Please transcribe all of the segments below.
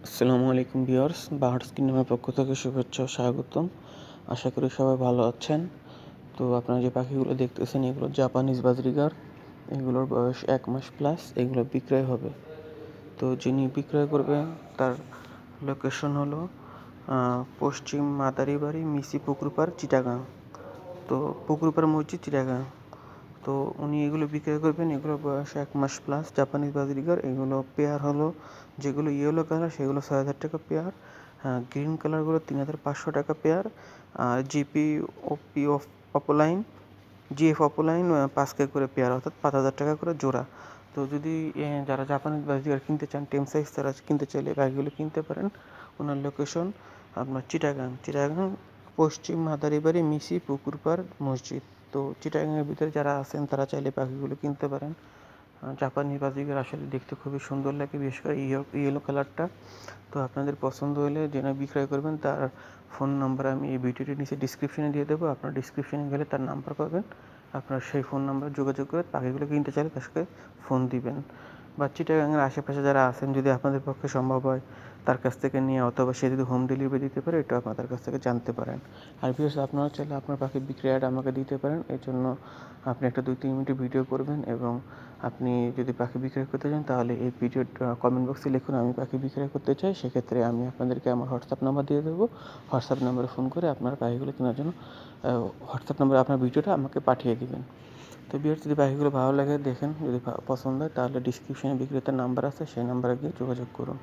আসসালামু আলাইকুম ভিউয়ার্স, বাহার স্কিন নামের পক্ষ থেকে শুভেচ্ছা ও স্বাগতম। আশা করি সবাই ভালো আছেন। তো আপনারা যে পাখিগুলো দেখতেছেন এগুলো জাপানিজ বাজরিগার। এগুলোর বয়স 1 মাস প্লাস। এগুলো বিক্রয় হবে। তো যিনি বিক্রয় করবেন তার লোকেশন হলো পশ্চিম মাদারীবাড়ি মিসি পুকুর চিটাগাং। তো পুকুর মসজিদ চিটাগাং। তো উনি এগুলো বিক্রয় করবেন। এগুলো বয়স 1 মাস প্লাস, জাপানিজ বাজরিগার। এগুলো পেয়ার হলো, যেগুলো ইয়েলো কালার সেগুলো 6,000 টাকা পেয়ার, গ্রিন কালারগুলো 3,500 টাকা পেয়ার, আর অপোলাইন জিএফ অপোলাইন 5K করে পেয়ার, অর্থাৎ 5,000 টাকা করে জোড়া। তো যদি যারা জাপানিজ বাজরিগার কিনতে চান টেম সাইজ, তারা কিনতে চাইলে ব্যাগগুলো কিনতে পারেন। ওনার লোকেশন আপনার চিটাগাং পশ্চিম মাদারীবাড়ি মিসি পুকুর মসজিদ। তো চিটাগাংয়ের ভিতরে যারা আছেন তারা চাইলে পাখিগুলো কিনতে পারেন। জাপানি বাজিগার আসলে দেখতে খুবই সুন্দর লাগে, বিশেষ করে ইয়েলো কালারটা। তো আপনাদের পছন্দ হলে যিনি বিক্রয় করবেন তার ফোন নাম্বার আমি এই ভিডিওটির নিচে ডিসক্রিপশনে দিয়ে দেবো। আপনার ডিসক্রিপশনে গেলে তার নাম্বার পাবেন। আপনার সেই ফোন নাম্বারে যোগাযোগ করে পাখিগুলো কিনতে চাইলে তার সাথে ফোন দিবেন। বা চিটাগাংয়ের আশেপাশে যারা আছেন, যদি আপনাদের পক্ষে সম্ভব হয় তার কাছ থেকে নিয়ে, অথবা সে যদি হোম ডেলিভারি দিতে পারে, এটা আপনাদের কাছ থেকে জানতে পারেন। আর বিশেষ আপনারা চাইলে আপনার পাখি বিক্রয় অ্যাড আমাকে দিতে পারেন। এর জন্য আপনি একটা 2-3 মিনিটের ভিডিও করবেন, এবং আপনি যদি পাখি বিক্রয় করতে চান তাহলে এই ভিডিওর কমেন্ট বক্সে লিখুন আমি পাখি বিক্রয় করতে চাই। সেক্ষেত্রে আমি আপনাদেরকে আমার হোয়াটসঅ্যাপ নাম্বার দিয়ে দেবো। হোয়াটসঅ্যাপ নাম্বারে ফোন করে আপনার পাখিগুলো কেনার জন্য হোয়াটসঅ্যাপ নাম্বারে আপনার ভিডিওটা আমাকে পাঠিয়ে দিবেন। তো ভিউয়ার্স, যদি পাখিগুলো ভালো লাগে দেখেন, যদি পছন্দ হয় তাহলে ডিসক্রিপশনে বিক্রেতার নাম্বার আছে, সেই নাম্বারে গিয়ে যোগাযোগ করুন।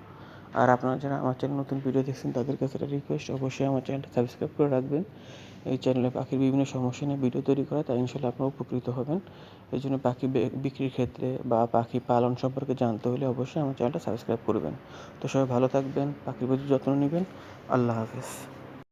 আর আপনারা যারা আমার চ্যানেল নতুন ভিডিও দেখছেন তাদের কাছে একটা রিকোয়েস্ট, অবশ্যই আমার চ্যানেলটা সাবস্ক্রাইব করে রাখবেন। এই চ্যানেলে পাখির বিভিন্ন সমস্যা নিয়ে ভিডিও তৈরি করা, তাই ইনশাআল্লাহ আপনারা উপকৃত হবেন। এই জন্য পাখি বিক্রির ক্ষেত্রে বা পাখি পালন সম্পর্কে জানতে হলে অবশ্যই আমার চ্যানেলটা সাবস্ক্রাইব করবেন। তো সবাই ভালো থাকবেন, পাখির প্রতি যত্ন নেবেন। আল্লাহ হাফেজ।